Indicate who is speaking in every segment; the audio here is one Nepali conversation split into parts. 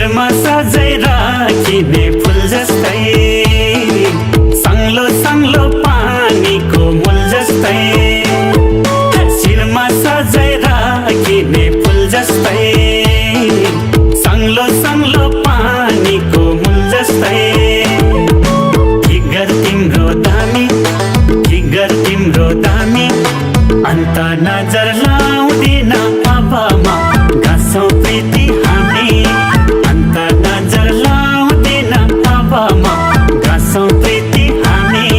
Speaker 1: शिरमा सजै राखिने फुल जस्तै संग्लो संग्लो पानीको मूल जस्तै शिरमा सजै राखिने फुल जस्तै संग्लो संग्लो पानीको मूल जस्तै फिगर तिम्रो दामी अन्त नजर लाउँदिन अबमा घाँसौँ प्रीति हामी अन्त नजर लाउँदिन अबमा घाँसौँ प्रीति हामी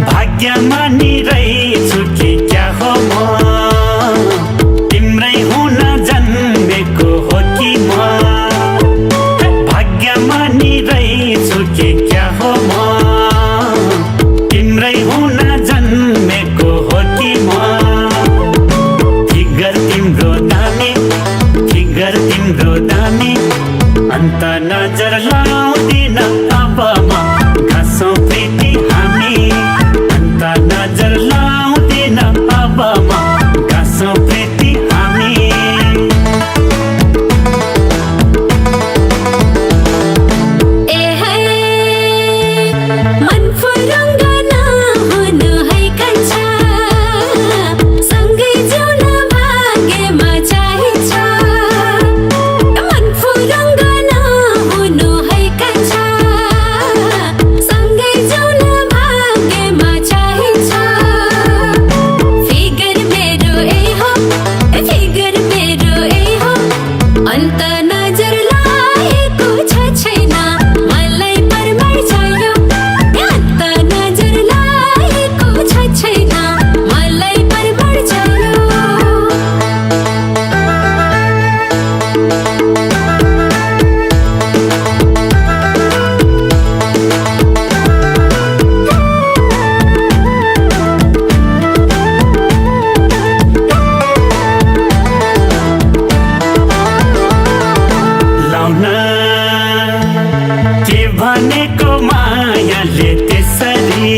Speaker 1: भाग्यमानी रहेछु कि क्या हो म तिम्रै हुन जन्मेको हो कि म भाग्यमानी रहेछु कि क्या हो म तिम्रै हुन जन्मेको हो कि म फिगर तिम्रो दामी अन्त नजर लाउँदिन अबमा घाँसौँ प्रीति हामी अन्त नजर लाउँदिन अबमा घाँसौँ प्रीति हामी भनेको मायाले त्यसरी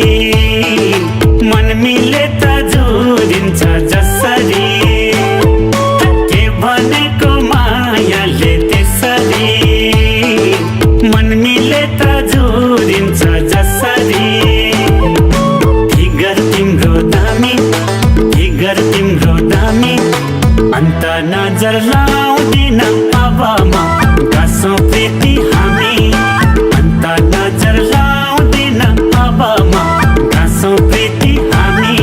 Speaker 1: मन मिले त जोडिन्छ जसरी के भनेको मायाले त्यसरी मन मिले त जोडिन्छ जसरी फिगर तिम्रो दामी अन्त नजर लाउँदिन अबमा घाँसौँ प्रीति हामी अन्त नजर लाउँदिन अबमा घाँसौँ प्रीति हामी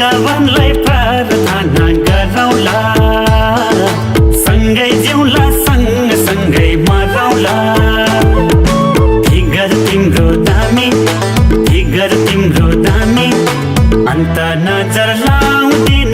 Speaker 1: भगवानलाई प्रार्थना गरौँला, सँगै जिउँला सँगसँगै मरौँला। फिगर तिम्रो दामी, फिगर तिम्रो दामी, अन्त नजर लाउँदिन